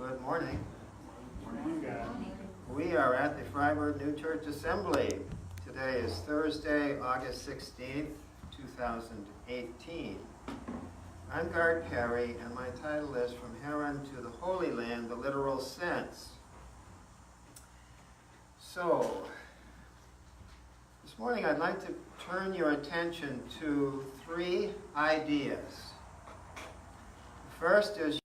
Good morning. Morning, God. We are at the Freiburg New Church Assembly. Today is Thursday, August 16th, 2018. I'm Gard and my title is From Haran to the Holy Land, the literal sense. So, this morning I'd like to turn your attention to three ideas. The first is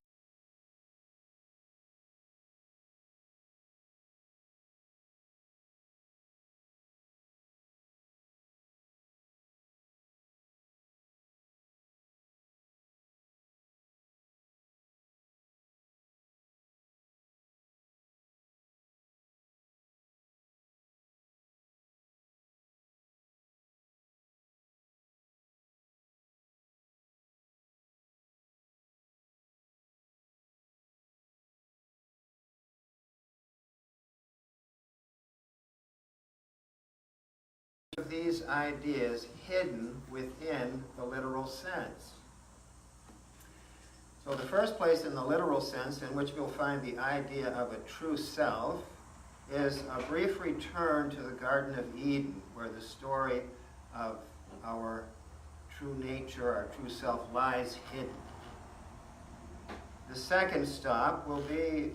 of these ideas hidden within the literal sense. So the first place in the literal sense in which we'll find the idea of a true self is a brief return to the Garden of Eden, where the story of our true nature, our true self, lies hidden. The second stop will be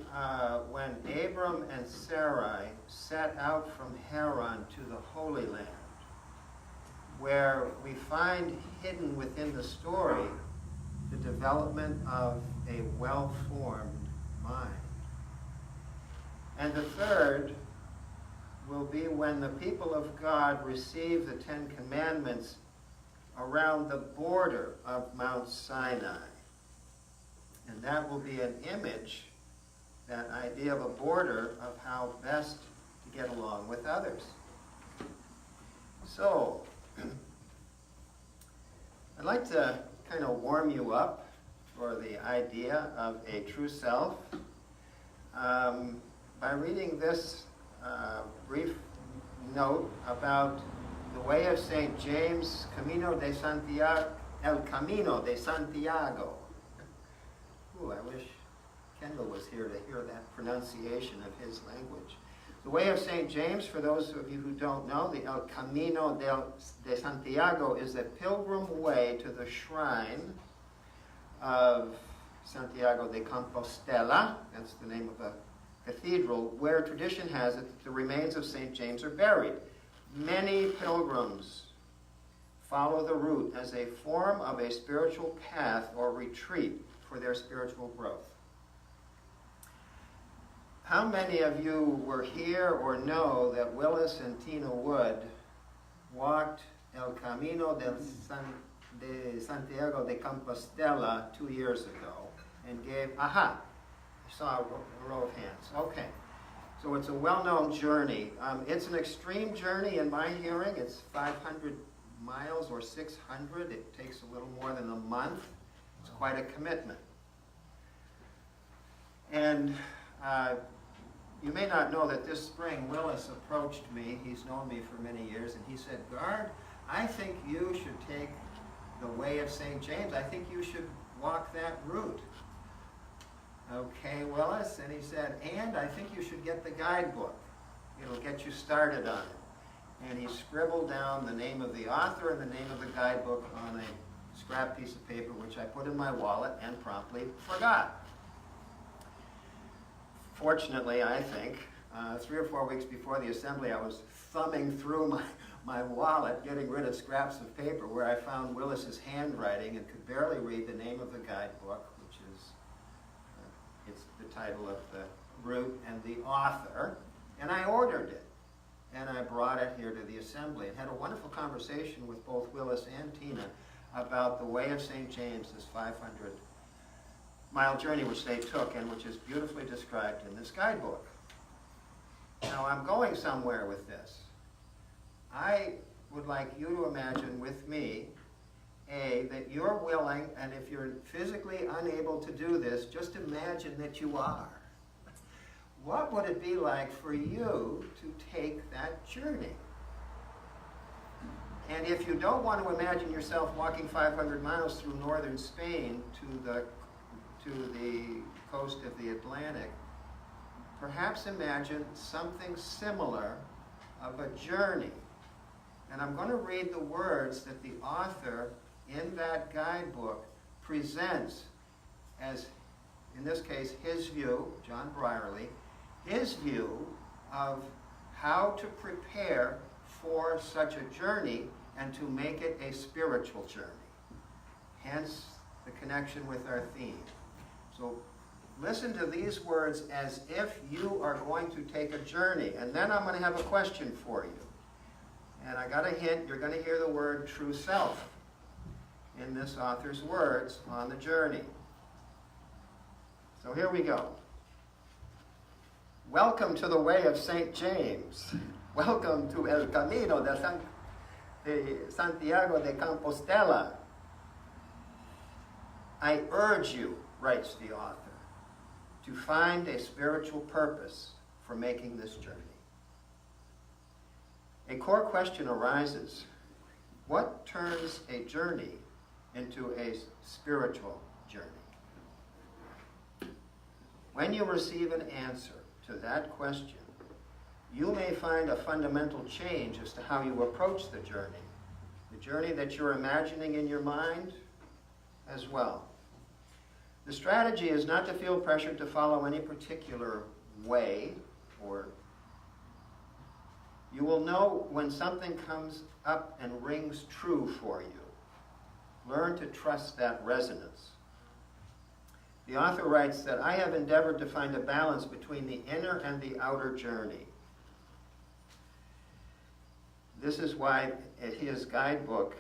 when Abram and Sarai set out from Haran to the Holy Land, where we find hidden within the story the development of a well-formed mind. And the third will be when the people of God receive the Ten Commandments around the border of Mount Sinai. And that will be an image, that idea of a border, of how best to get along with others. So, I'd like to kind of warm you up for the idea of a true self by reading this brief note about the way of St. James, El Camino de Santiago. Ooh, I wish Kendall was here to hear that pronunciation of his language. The way of St. James, for those of you who don't know, the El Camino de Santiago is a pilgrim way to the shrine of Santiago de Compostela. That's the name of a cathedral, where tradition has it that the remains of St. James are buried. Many pilgrims follow the route as a form of a spiritual path or retreat for their spiritual growth. How many of you were here or know that Willis and Tina Wood walked El Camino de Santiago de Compostela 2 years ago and gave, I saw a row of hands. Okay. So it's a well-known journey. It's an extreme journey in my hearing. It's 500 miles or 600. It takes a little more than a month. It's quite a commitment. And you may not know that this spring Willis approached me. He's known me for many years, and he said, Gard, I think you should take the way of St. James. I think you should walk that route. Okay, Willis, and he said, and I think you should get the guidebook. It'll get you started on it. And he scribbled down the name of the author and the name of the guidebook on a scrap piece of paper, which I put in my wallet and promptly forgot. Fortunately, I think, 3 or 4 weeks before the assembly, I was thumbing through my wallet, getting rid of scraps of paper, where I found Willis's handwriting and could barely read the name of the guidebook, which is it's the title of the route and the author, and I ordered it. And I brought it here to the assembly and had a wonderful conversation with both Willis and Tina about the way of St. James, this 500-mile journey which they took and which is beautifully described in this guidebook. Now, I'm going somewhere with this. I would like you to imagine with me, that you're willing, and if you're physically unable to do this, just imagine that you are. What would it be like for you to take that journey? And if you don't want to imagine yourself walking 500 miles through northern Spain to to the coast of the Atlantic, perhaps imagine something similar of a journey. And I'm going to read the words that the author in that guidebook presents as, in this case, his view, John Brierley, his view of how to prepare for such a journey and to make it a spiritual journey. Hence the connection with our theme. So listen to these words as if you are going to take a journey. And then I'm going to have a question for you. And I got a hint, you're going to hear the word true self in this author's words on the journey. So here we go. Welcome to the way of St. James. Welcome to El Camino de Santiago de Compostela. I urge you, writes the author, to find a spiritual purpose for making this journey. A core question arises: what turns a journey into a spiritual journey? When you receive an answer to that question, you may find a fundamental change as to how you approach the journey that you're imagining in your mind as well. The strategy is not to feel pressured to follow any particular way, or you will know when something comes up and rings true for you. Learn to trust that resonance. The author writes that I have endeavored to find a balance between the inner and the outer journey. This is why his guidebook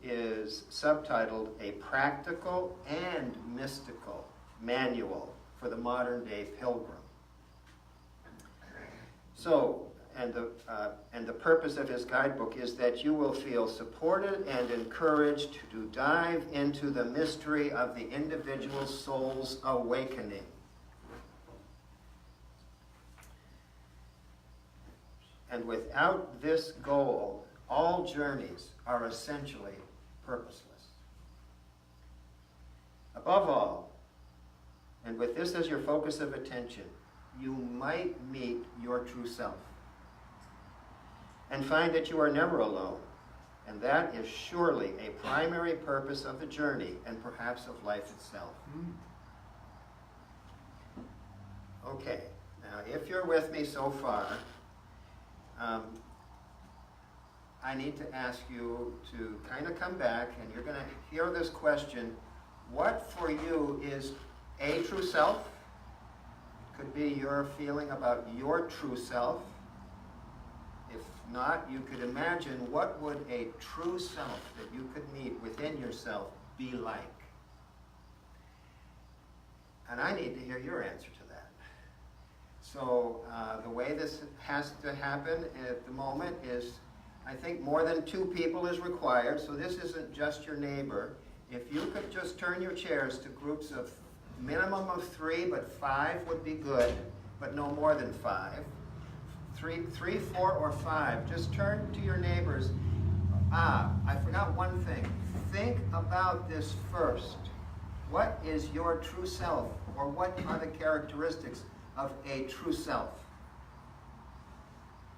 is subtitled A Practical and Mystical Manual for the Modern Day Pilgrim. So, and the purpose of his guidebook is that you will feel supported and encouraged to dive into the mystery of the individual soul's awakening. And without this goal, all journeys are essentially purposeless. Above all, and with this as your focus of attention, you might meet your true self and find that you are never alone. And that is surely a primary purpose of the journey and perhaps of life itself. Okay, now if you're with me so far, I need to ask you to kind of come back, and you're going to hear this question: what for you is a true self? It could be your feeling about your true self. If not, you could imagine what would a true self that you could meet within yourself be like. And I need to hear your answer to that. So the way this has to happen at the moment is, I think more than 2 people is required, so this isn't just your neighbor. If you could just turn your chairs to groups of minimum of 3, but 5 would be good, but no more than 5. 3, 4, or 5. Just turn to your neighbors. I forgot one thing. Think about this first. What is your true self, or what are the characteristics of a true self?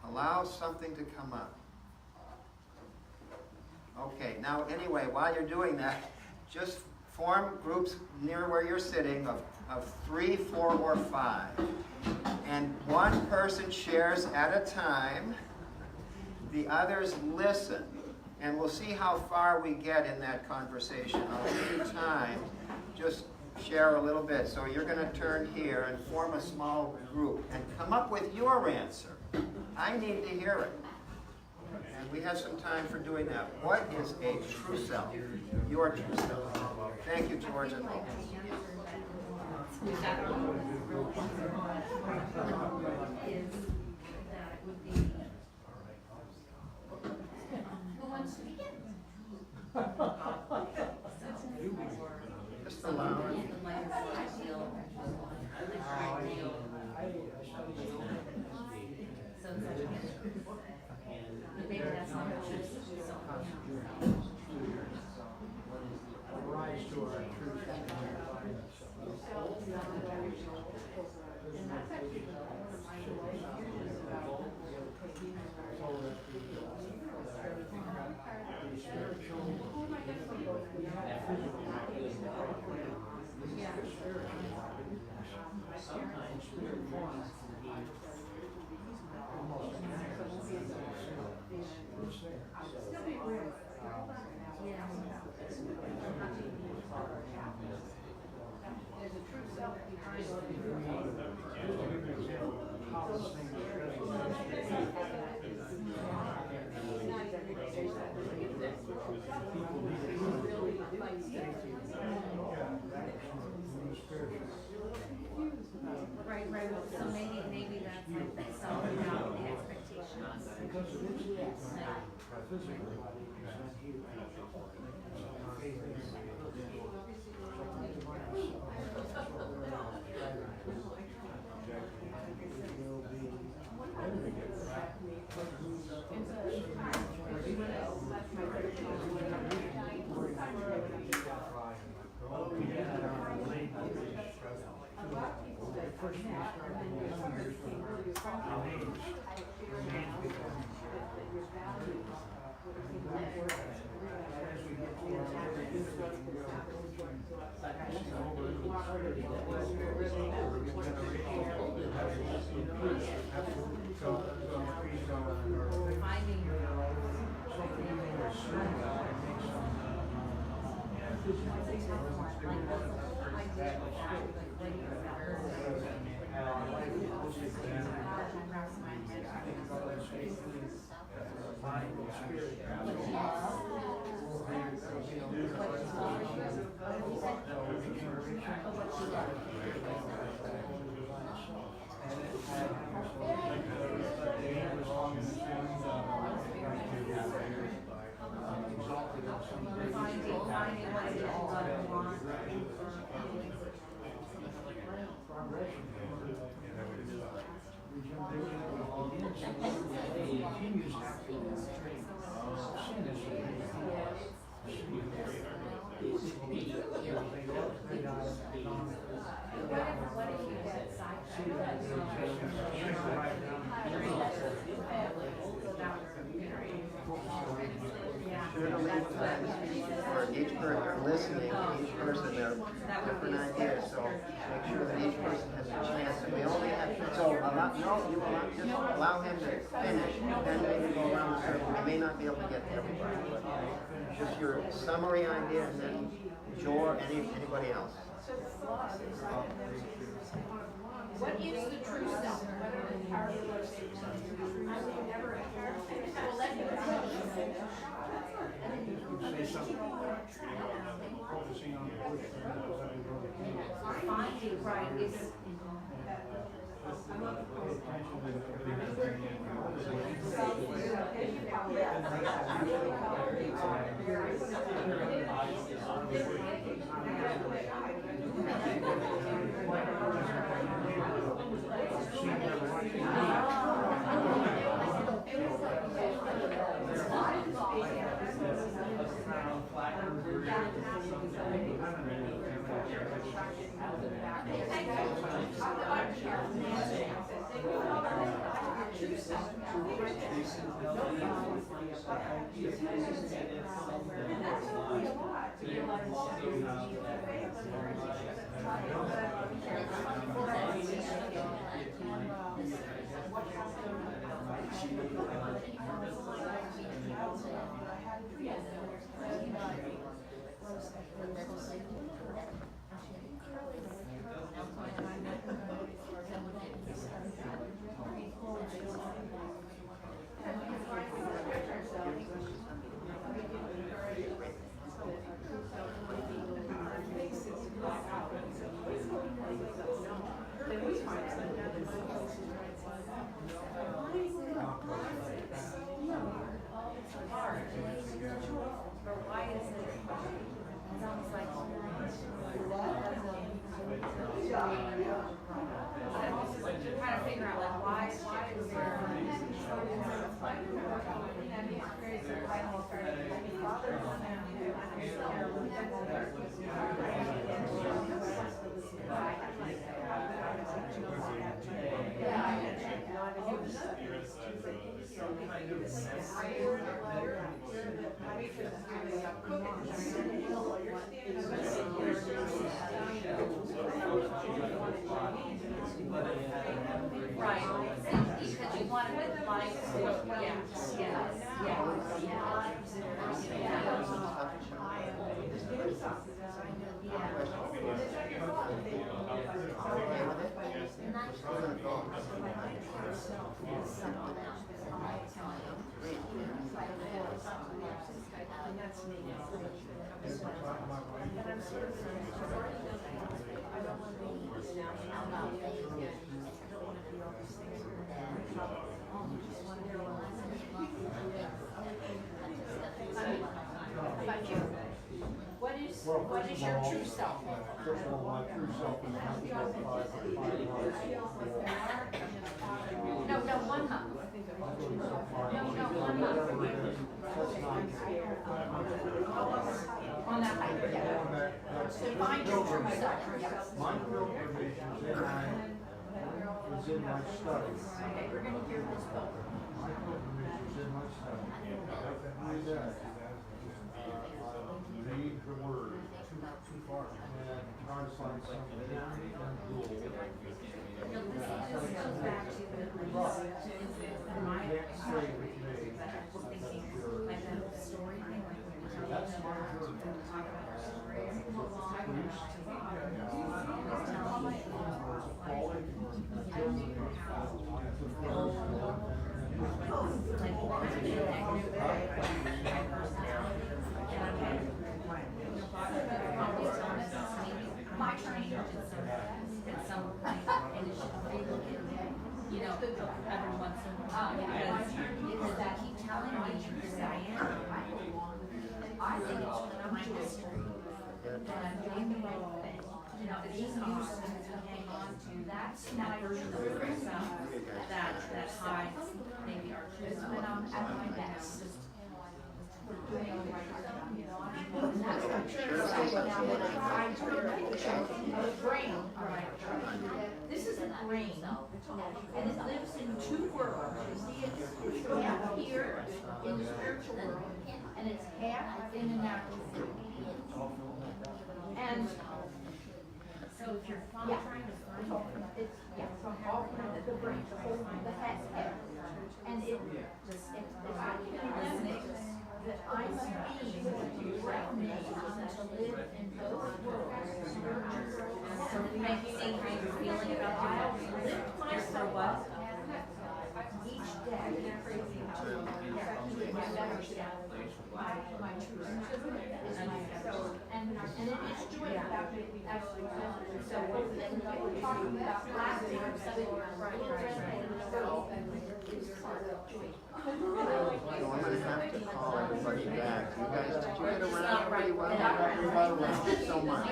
Allow something to come up. Okay, now anyway, while you're doing that, just form groups near where you're sitting of 3, 4, or 5. And one person shares at a time. The others listen. And we'll see how far we get in that conversation. I'll give you time. Just share a little bit. So you're going to turn here and form a small group and come up with your answer. I need to hear it. And we have some time for doing that. What is a true self? Your true self. Thank you, George and Rose. Just allow it. Rise to our truth. because of its physical body is not here. For each person listening, each person, there are different ideas, so make sure that each person has a chance. And we only have, so just allow him to finish, then maybe go around the circle. We may not be able to get to everybody, but just your summary idea, and then Jor, anybody else. What is the true self? Finding right is is your true self? First of all, my true self is not No, one hug. On that high, yeah. So find your true self, yes. My pilgrimage is in my study. Okay, we're gonna hear this book. My pilgrimage is in my study. Every day, read the word. And try to find something cool. That's my My training at some point, and it should be looking, you know, every once in a while, because they keep telling me who I am. I think it's my history, that I'm doing the right thing. You know, it's just awesome to hang on to that version of yourself that hides maybe our truth when I'm at my best. This is a brain, and it lives in two worlds. You see, it's half here in the spiritual world, and it's half in the natural world. And so if you're trying to find it's from all the brain, the whole, the head, and if I can eliminate that I'm a being like me to live in both worlds, spiritual world, so it makes me see how you're feeling about I'll lift myself up each day to understand my truth. And it is joy about actually. So when we're talking about lasting, I'm going to have to call everybody back. You guys, did you get around pretty well? You got around so much.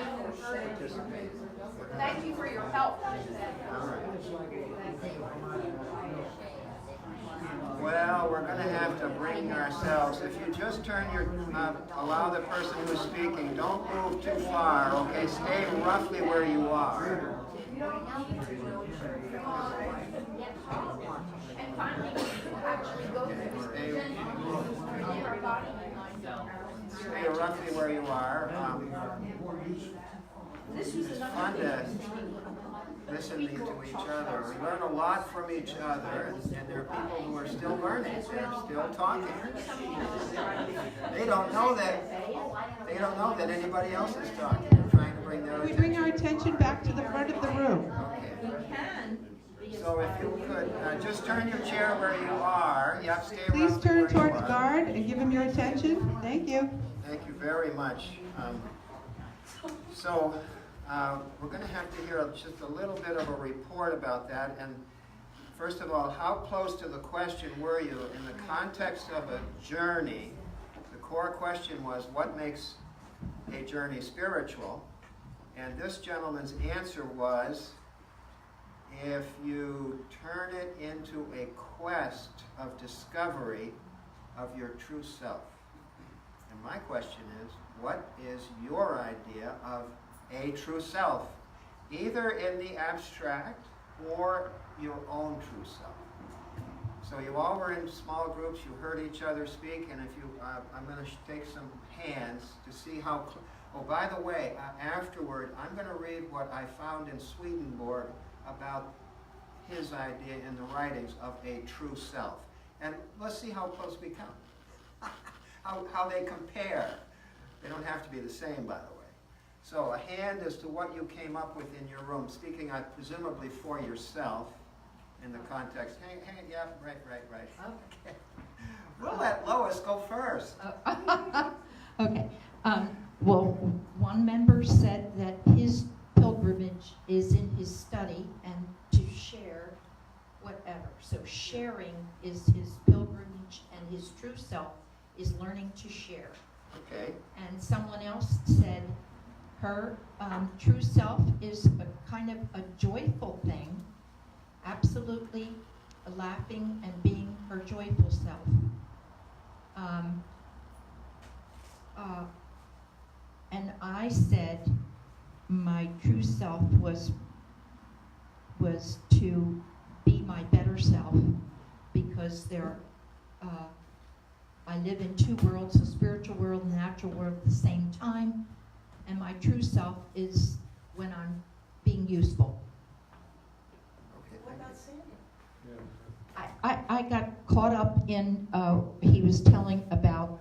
Thank you for your help. All right. Well, we're going to have to bring ourselves. If you just turn your, allow the person who's speaking, don't move too far, okay? Stay roughly where you are. And finally, actually go Stay roughly where you are. This is It's fun to listen to each other. We learn a lot from each other, and there are people who are still learning. They're still talking. They don't know that anybody else is talking. They're trying to bring their We bring our attention back to the front of the room. So if you could just turn your chair where you are. Yep, stay Please roughly turn where you towards are. Gard and give him your attention. Thank you. Thank you very much. We're going to have to hear just a little bit of a report about that. And first of all, how close to the question were you in the context of a journey? The core question was, what makes a journey spiritual? And this gentleman's answer was, if you turn it into a quest of discovery of your true self. And my question is, what is your idea of a true self, either in the abstract or your own true self? So you all were in small groups, you heard each other speak, and if you, I'm going to take some hands to see how, oh, by the way, afterward, I'm going to read what I found in Swedenborg about his idea in the writings of a true self. And let's see how close we come, how they compare. They don't have to be the same, by the way. So a hand as to what you came up with in your room, speaking presumably for yourself in the context. Hang, yeah, right. Okay. We'll let Lois go first. Okay. Well, one member said that his pilgrimage is in his study and to share whatever. So sharing is his pilgrimage, and his true self is learning to share. Okay. And someone else said her true self is a kind of a joyful thing, absolutely laughing and being her joyful self. And I said my true self was to be my better self, because I live in two worlds, a spiritual world and a natural world at the same time, and my true self is when I'm being useful. Okay, What thank about you. Sandy? I got caught up in, he was telling about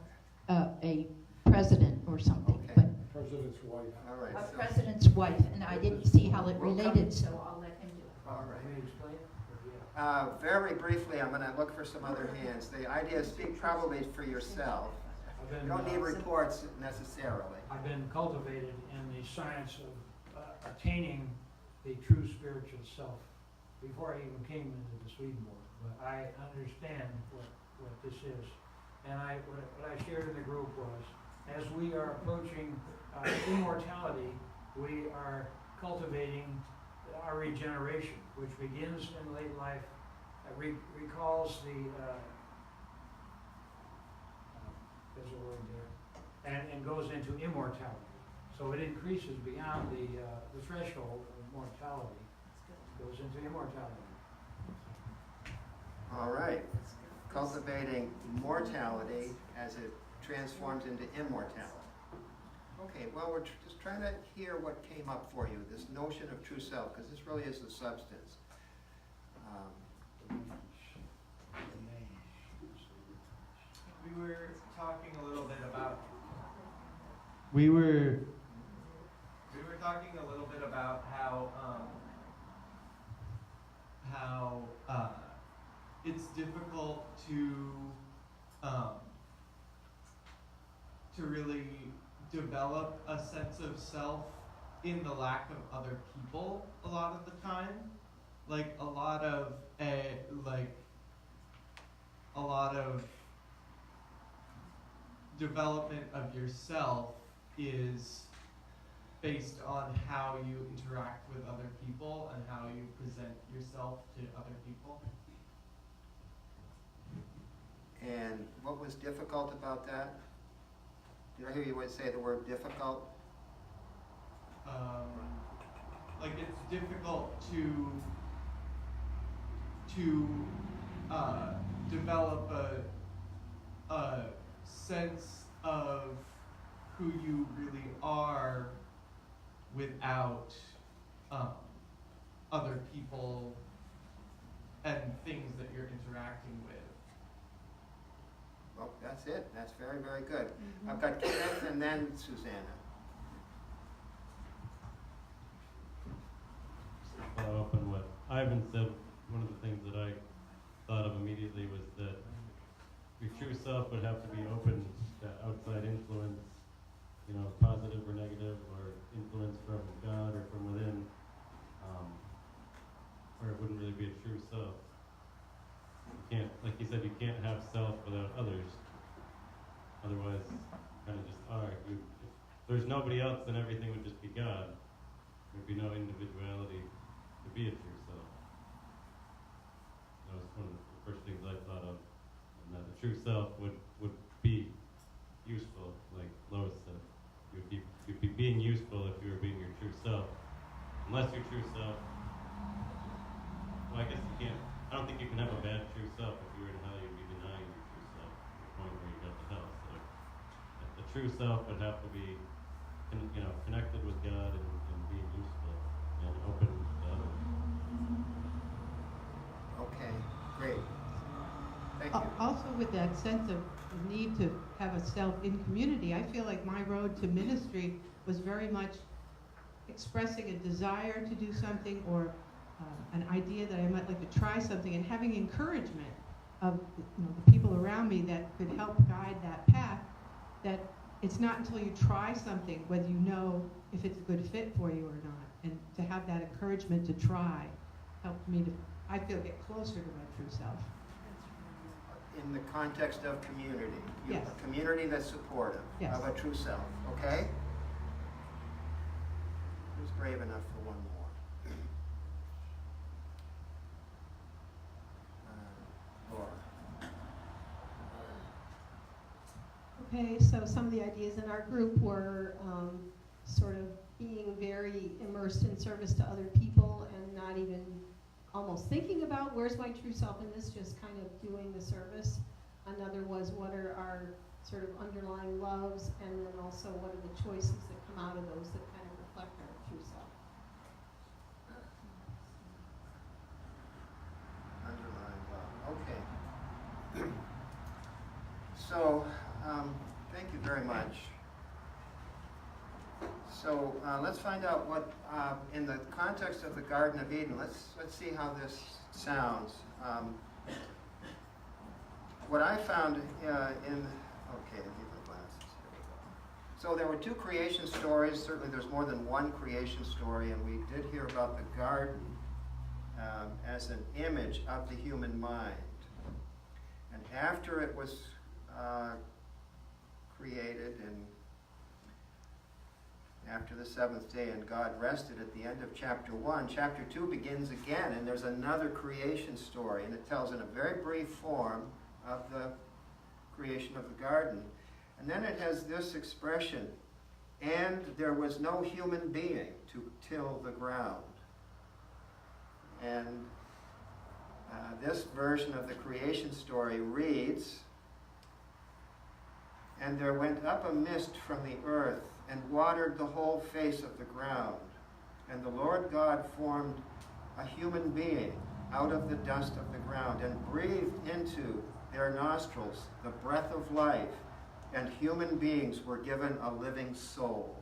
a president or something, Okay. but President's wife. All right. a so- president's wife, and I didn't see how it related, so I'll let him do it. All right. May I explain? Or, yeah. Very briefly, I'm going to look for some other hands. The idea is speak probably for yourself. I've You been, don't need reports necessarily. I've been cultivated in the science of attaining the true spiritual self before I even came into the Swedenborg. But I understand what this is. And what I shared in the group was, as we are approaching immortality, we are cultivating our regeneration, which begins in late life, recalls the, there's a word there, and goes into immortality. So it increases beyond the threshold of mortality, goes into immortality. All right. Cultivating mortality as it transforms into immortality. Okay, well, we're just trying to hear what came up for you, this notion of true self, because this really is the substance. We were talking a little bit about. We were talking a little bit about how it's difficult to really develop a sense of self in the lack of other people a lot of the time. Like a lot of development of yourself is based on how you interact with other people and how you present yourself to other people. And what was difficult about that? Did I hear you say the word difficult? Like it's difficult to develop a sense of who you really are without other people and things that you're interacting with. Well, that's it. That's very, very good. I've got Kenneth and then Susanna. Follow up on what Ivan said. One of the things that I thought of immediately was that your true self would have to be open to outside influence, positive or negative, or influence from God or from within, or it wouldn't really be a true self. You can't, like you said, you can't have self without others. Otherwise, kind of just are. If there's nobody else, then everything would just be God. There'd be no individuality to be a true self. That was one of the first things I thought of. And that the true self would be useful, like Lois said. You'd be being useful if you were being your true self. Unless your true self, well, I guess you can't. I don't think you can have a bad true self. If you were in hell, you'd be denying your true self to the point where you got to hell. So the true self would have to be, connected with God and being useful and open to others. Okay, great. Thank you. Also with that sense of the need to have a self in community, I feel like my road to ministry was very much expressing a desire to do something or an idea that I might like to try something, and having encouragement of the people around me that could help guide that path. That it's not until you try something whether you know if it's a good fit for you or not, and to have that encouragement to try helped me to, I feel, get closer to my true self. In the context of community. Yes. A community that's supportive Yes. of a true self, okay? Who's brave enough for one more? Laura. Okay, so some of the ideas in our group were sort of being very immersed in service to other people and not even almost thinking about where's my true self in this, just kind of doing the service. Another was what are our sort of underlying loves, and then also what are the choices that come out of those that kind of reflect our true self. Underlying love. Okay. So, thank you very much. So let's find out what, in the context of the Garden of Eden, let's see how this sounds. What I found okay, I need my glasses. Here we go. So there were two creation stories. Certainly there's more than one creation story, and we did hear about the garden as an image of the human mind. And after it was created, and after the seventh day, and God rested at the end of chapter 1, chapter 2 begins again, and there's another creation story, and it tells in a very brief form of the creation of the garden. And then it has this expression, and there was no human being to till the ground. And this version of the creation story reads, "And there went up a mist from the earth, and watered the whole face of the ground. And the Lord God formed a human being out of the dust of the ground, and breathed into their nostrils the breath of life, and human beings were given a living soul."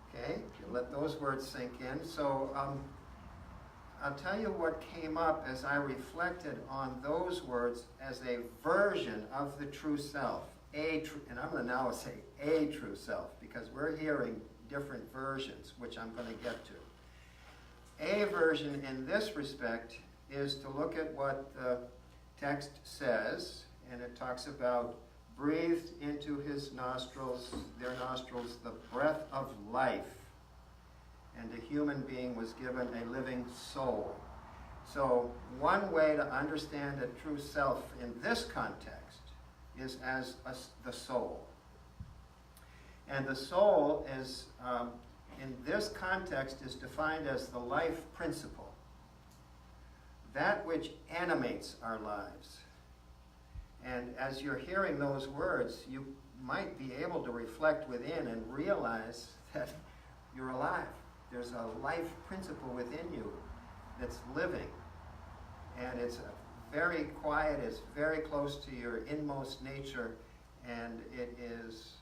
Okay, let those words sink in. So I'll tell you what came up as I reflected on those words as a version of the true self. And I'm going to now say a true self, because we're hearing different versions, which I'm going to get to. A version in this respect is to look at what the text says, and it talks about breathed into his nostrils, their nostrils, the breath of life, and a human being was given a living soul. So one way to understand a true self in this context is as the soul. And the soul is, in this context, is defined as the life principle, that which animates our lives. And as you're hearing those words, you might be able to reflect within and realize that you're alive. There's a life principle within you that's living. And it's very quiet, it's very close to your inmost nature, and it is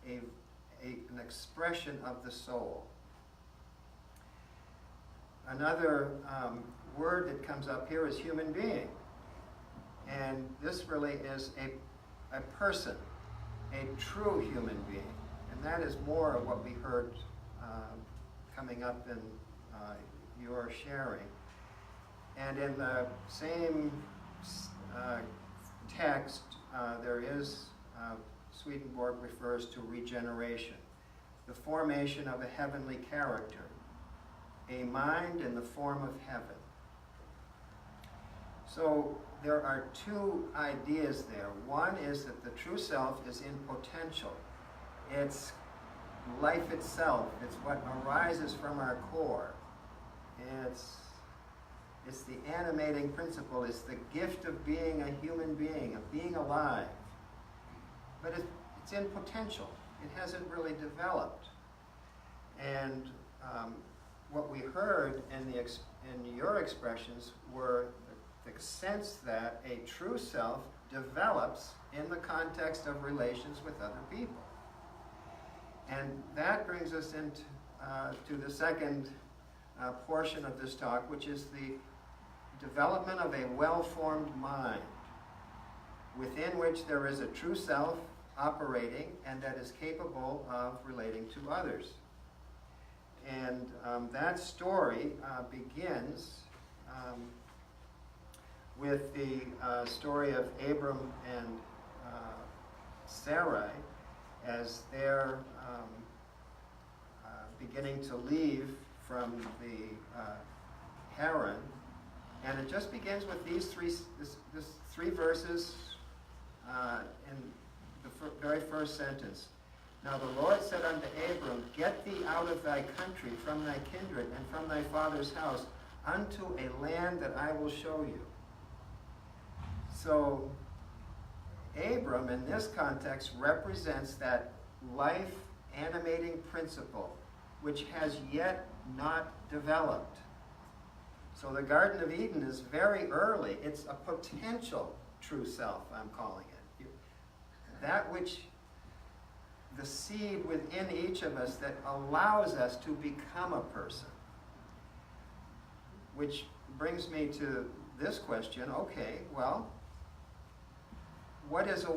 an expression of the soul. Another word that comes up here is human being. And this really is a person, a true human being. And that is more of what we heard coming up in your sharing. And in the same text, there is, Swedenborg refers to regeneration, the formation of a heavenly character, a mind in the form of heaven. So there are two ideas there. One is that the true self is in potential. It's life itself. It's what arises from our core. It's the animating principle. It's the gift of being a human being, of being alive. But it's in potential. It hasn't really developed. And what we heard in your expressions were the sense that a true self develops in the context of relations with other people. And that brings us into to the second portion of this talk, which is the development of a well-formed mind, within which there is a true self operating and that is capable of relating to others. And that story begins with the story of Abram and Sarai. as they're beginning to leave from the Haran. And it just begins with these three verses in the very first sentence. Now the Lord said unto Abram, Get thee out of thy country, from thy kindred, and from thy father's house, unto a land that I will show you. So Abram, in this context, represents that life-animating principle which has yet not developed. So the Garden of Eden is very early. It's a potential true self, I'm calling it. That which, the seed within each of us that allows us to become a person. Which brings me to this question. Okay, well, what is a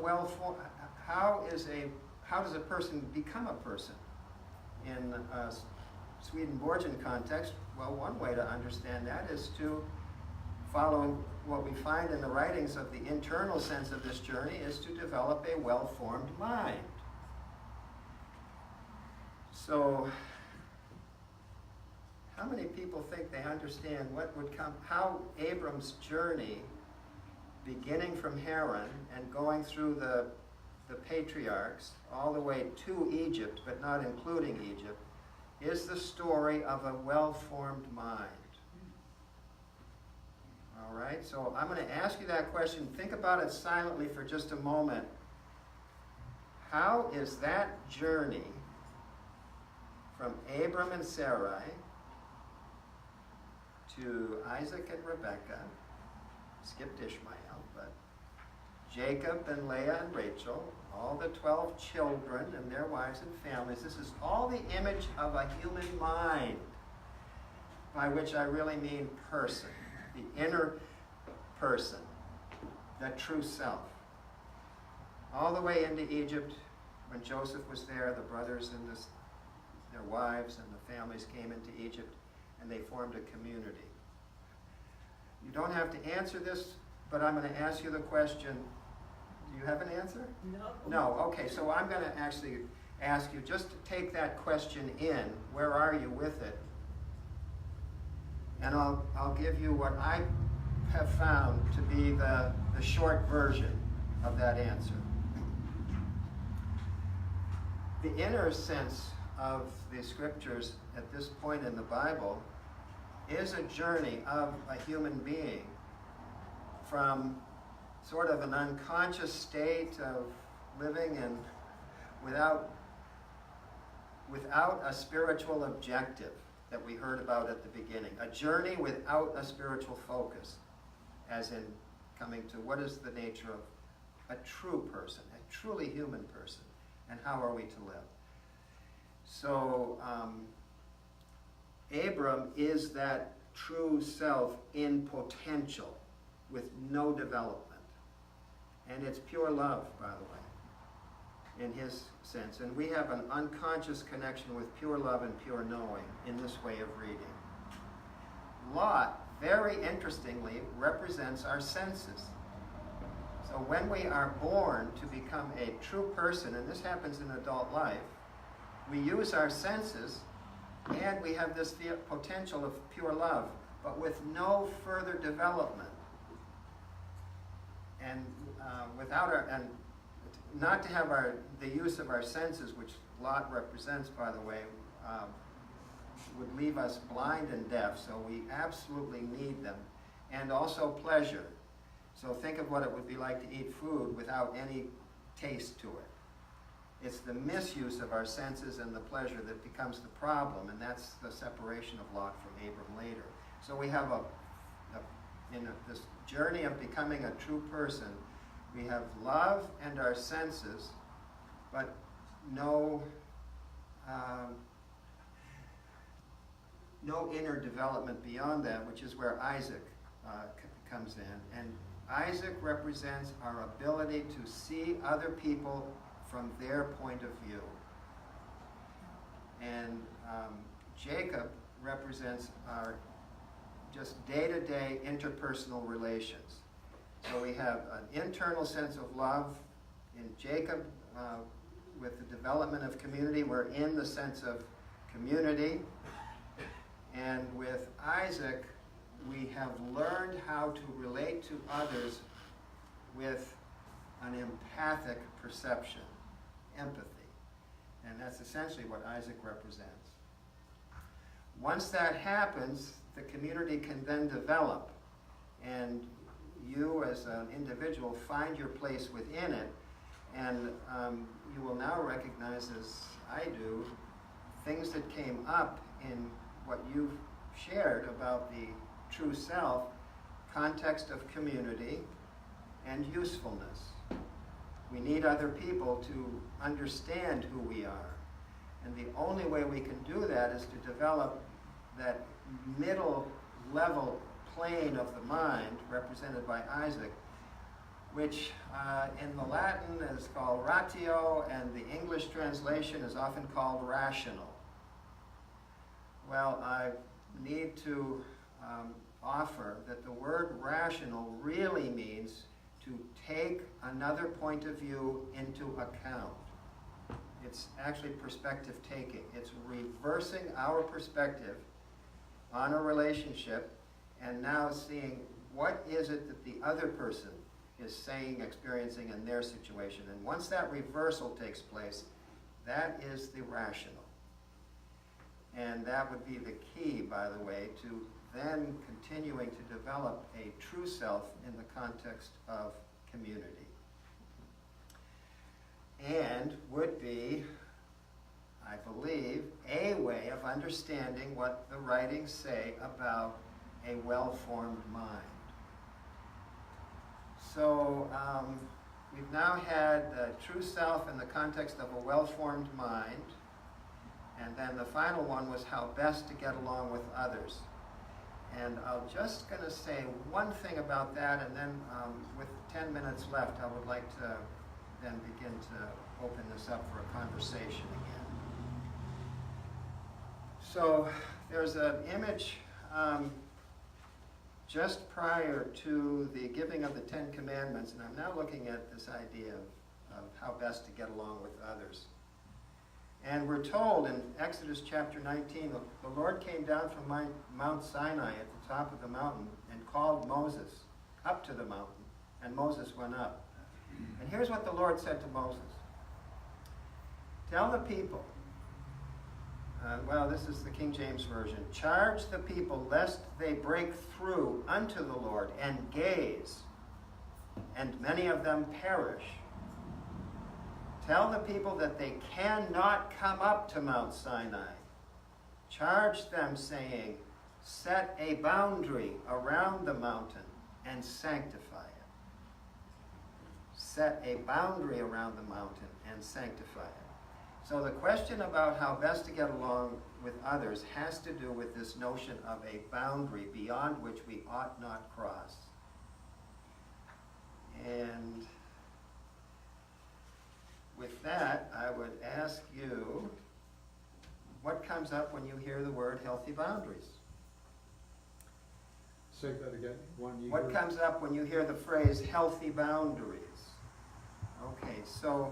how does a person become a person? In a Swedenborgian context, well, one way to understand that is to follow what we find in the writings of the internal sense of this journey, is to develop a well-formed mind. So, how many people think they understand what would come, how Abram's journey, beginning from Haran and going through the patriarchs, all the way to Egypt, but not including Egypt, is the story of a well-formed mind. All right, so I'm going to ask you that question. Think about it silently for just a moment. How is that journey from Abram and Sarai to Isaac and Rebekah, skipped Ishmael, but Jacob and Leah and Rachel, all the 12 children and their wives and families. This is all the image of a human mind, by which I really mean person, the inner person, the true self. All the way into Egypt, when Joseph was there, the brothers and their wives and the families came into Egypt, and they formed a community. You don't have to answer this, but I'm going to ask you the question. Do you have an answer? No. No, okay, so I'm going to actually ask you just to take that question in. Where are you with it? And I'll give you what I have found to be the short version of that answer. The inner sense of the scriptures at this point in the Bible is a journey of a human being from sort of an unconscious state of living and without a spiritual objective that we heard about at the beginning. A journey without a spiritual focus, as in coming to what is the nature of a true person, a truly human person, and how are we to live. So Abram is that true self in potential with no development. And it's pure love, by the way, in his sense. And we have an unconscious connection with pure love and pure knowing in this way of reading. Lot, very interestingly, represents our senses. So when we are born to become a true person, and this happens in adult life, we use our senses, and we have this potential of pure love, but with no further development. And and not to have the use of our senses, which Lot represents, by the way, would leave us blind and deaf, so we absolutely need them. And also pleasure. So think of what it would be like to eat food without any taste to it. It's the misuse of our senses and the pleasure that becomes the problem, and that's the separation of Lot from Abram later. So we have in this journey of becoming a true person, we have love and our senses, but no inner development beyond that, which is where Isaac comes in. And Isaac represents our ability to see other people from their point of view. And Jacob represents our just day-to-day interpersonal relations. So we have an internal sense of love in Jacob, with the development of community, we're in the sense of community. And with Isaac, we have learned how to relate to others with an empathic perception, empathy. And that's essentially what Isaac represents. Once that happens, the community can then develop. And you as an individual find your place within it. And you will now recognize, as I do, things that came up in what you've shared about the true self, context of community, and usefulness. We need other people to understand who we are. And the only way we can do that is to develop that middle level plane of the mind, represented by Isaac, which in the Latin is called ratio, and the English translation is often called rational. Well, I need to offer that the word rational really means to take another point of view into account. It's actually perspective taking. It's reversing our perspective on a relationship and now seeing what is it that the other person is saying, experiencing in their situation. And once that reversal takes place, that is the rational. And that would be the key, by the way, to then continuing to develop a true self in the context of community. And would be, I believe, a way of understanding what the writings say about a well-formed mind. So we've now had the true self in the context of a well-formed mind. And then the final one was how best to get along with others. And I'm just going to say one thing about that, and then with 10 minutes left, I would like to then begin to open this up for a conversation again. So there's an image just prior to the giving of the Ten Commandments, and I'm now looking at this idea of how best to get along with others. And we're told in Exodus chapter 19, the Lord came down from Mount Sinai at the top of the mountain and called Moses up to the mountain, and Moses went up. And here's what the Lord said to Moses. Tell the people, this is the King James Version, charge the people lest they break through unto the Lord and gaze, and many of them perish. Tell the people that they cannot come up to Mount Sinai. Charge them, saying, set a boundary around the mountain and sanctify it. Set a boundary around the mountain and sanctify it. So the question about how best to get along with others has to do with this notion of a boundary beyond which we ought not cross. And with that, I would ask you, what comes up when you hear the word healthy boundaries? Say that again. What comes up when you hear the phrase healthy boundaries? Okay, so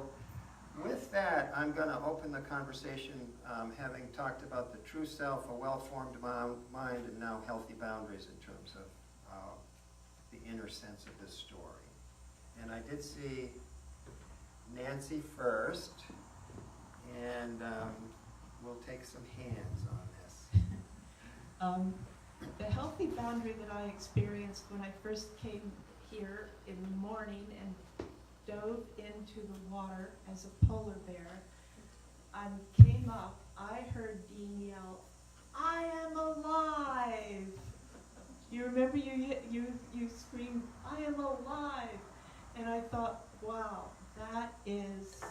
with that, I'm going to open the conversation having talked about the true self, a well-formed mind, and now healthy boundaries in terms of the inner sense of this story. And I did see Nancy first, and we'll take some hands on this. The healthy boundary that I experienced when I first came here in the morning and dove into the water as a polar bear, came up, I heard Dean yell, "I am alive!" You remember you screamed, "I am alive!" And I thought, wow, that is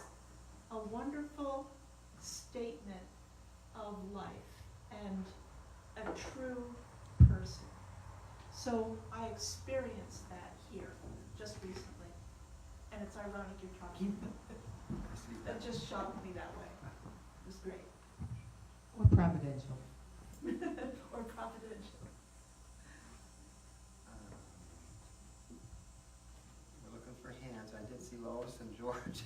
a wonderful statement of life and a true person. So I experienced that here just recently. And it's ironic you're talking about it. That just shocked me that way. It was great. Or providential. Or providential. We're looking for hands. I did see Lois and George.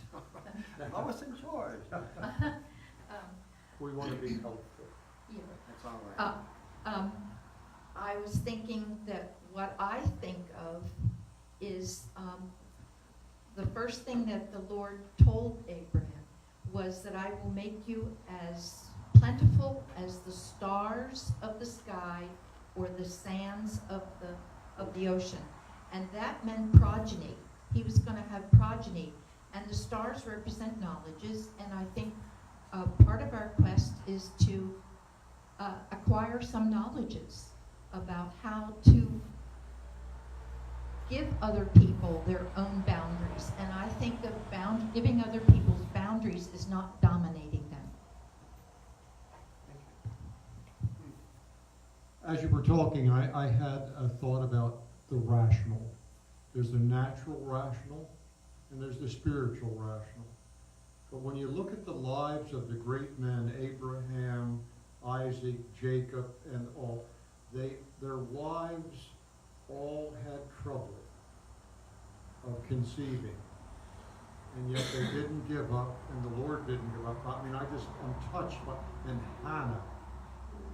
Lois and George. We want to be helpful. Yeah. That's all right. I was thinking that what I think of is the first thing that the Lord told Abraham was that I will make you as plentiful as the stars of the sky or the sands of the ocean. And that meant progeny. He was going to have progeny. And the stars represent knowledges, and I think part of our quest is to acquire some knowledges about how to give other people their own boundaries. And I think of giving other people's boundaries is not dominating them. As you were talking, I had a thought about the rational. There's the natural rational, and there's the spiritual rational. But when you look at the lives of the great men, Abraham, Isaac, Jacob, and all, their wives all had trouble of conceiving. And yet they didn't give up, and the Lord didn't give up. I mean, I'm touched by, and Hannah,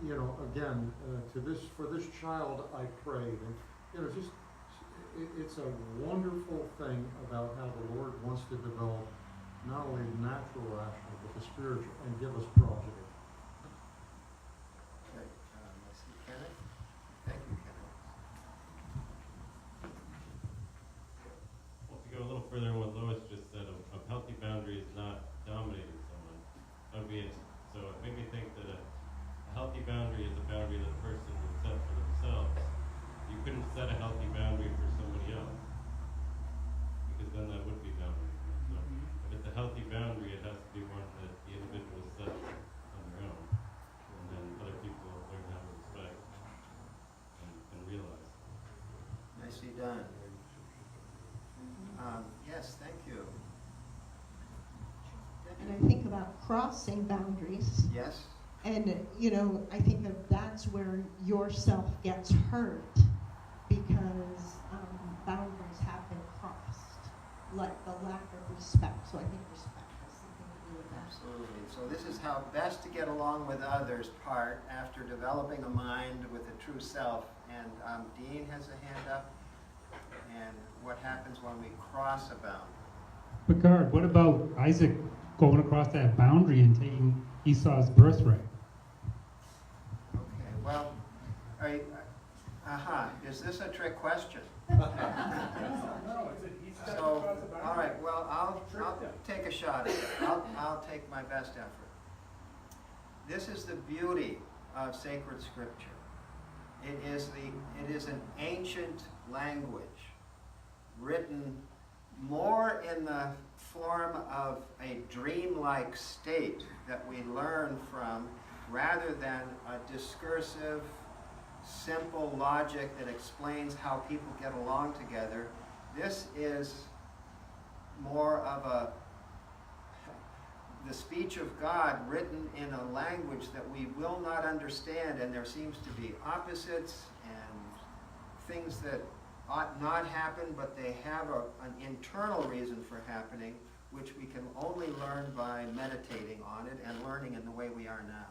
you know, again, for this child I prayed. And, you know, it's a wonderful thing about how the Lord wants to develop not only the natural rational, but the spiritual, and give us progeny. Okay, let's see, Kenneth. Thank you, Kenneth. Well, to go a little further on what Lois just said, a healthy boundary is not dominating someone. So it made me think that a healthy boundary is a boundary that a person would set for themselves. You couldn't set a healthy boundary for somebody else, because then that would be dominating. So if it's a healthy boundary, it has to be one that the individual sets on their own, and then other people learn how to respect and realize. Nicely done. Yes, thank you. And I think about crossing boundaries. Yes? And, you know, I think that that's where yourself gets hurt because boundaries have been crossed, like the lack of respect. So I think respect has something to do with that. Absolutely. So this is how best to get along with others part after developing a mind with a true self. And Dean has a hand up. And what happens when we cross a boundary? But Gard, what about Isaac going across that boundary and taking Esau's birthright? Okay, well, is this a trick question? So, all right, well, I'll take a shot at it. I'll take my best effort. This is the beauty of sacred scripture. It is an ancient language written more in the form of a dreamlike state that we learn from rather than a discursive, simple logic that explains how people get along together. This is more of the speech of God written in a language that we will not understand, and there seems to be opposites and things that ought not happen, but they have an internal reason for happening, which we can only learn by meditating on it and learning in the way we are now.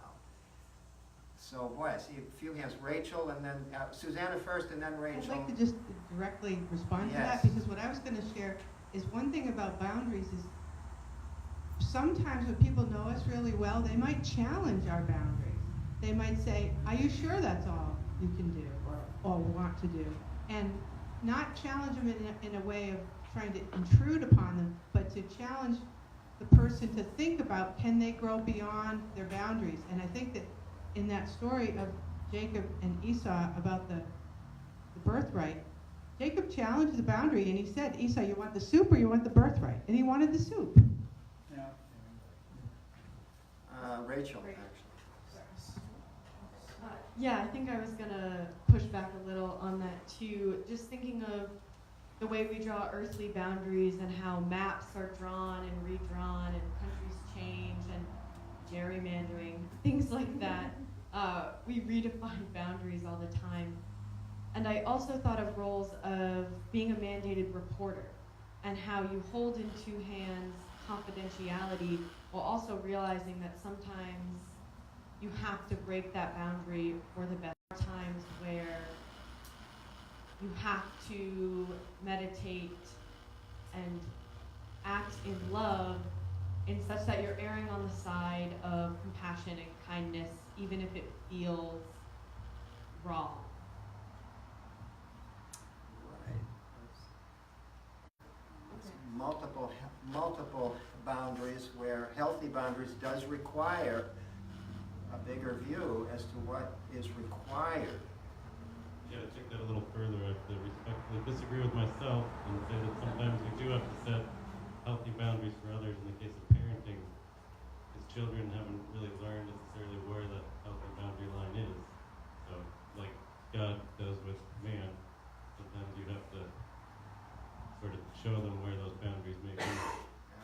So, boy, I see a few hands. Rachel, and then Susanna first, and then Rachel. I'd like to just directly respond to Yes. that, because what I was going to share is one thing about boundaries is sometimes when people know us really well, they might challenge our boundaries. They might say, are you sure that's all you can do or want to do? And not challenge them in a way of trying to intrude upon them, but to challenge the person to think about, can they grow beyond their boundaries? And I think that in that story of Jacob and Esau about the birthright, Jacob challenged the boundary and he said, Esau, you want the soup or you want the birthright? And he wanted the soup. Rachel, actually. Yeah, I think I was going to push back a little on that too. Just thinking of the way we draw earthly boundaries and how maps are drawn and redrawn and countries change and gerrymandering, things like that. We redefine boundaries all the time. And I also thought of roles of being a mandated reporter and how you hold in two hands confidentiality while also realizing that sometimes you have to break that boundary for the best. There are times where you have to meditate and act in love in such that you're erring on the side of compassion and kindness, even if it feels wrong. Right. It's multiple boundaries where healthy boundaries does require a bigger view as to what is required. Yeah, to take that a little further, I have to respectfully disagree with myself and say that sometimes we do have to set healthy boundaries for others in the case of parenting, because children haven't really learned necessarily where that healthy boundary line is. So, like God does with man, sometimes you have to sort of show them where those boundaries may be.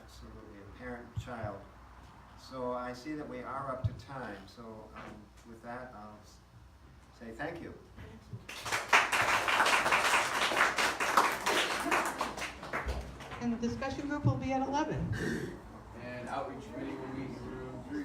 Absolutely, a parent-child. So I see that we are up to time, so with that, I'll say thank you. And the discussion group will be at 11. And outreach committee will meet in room 3.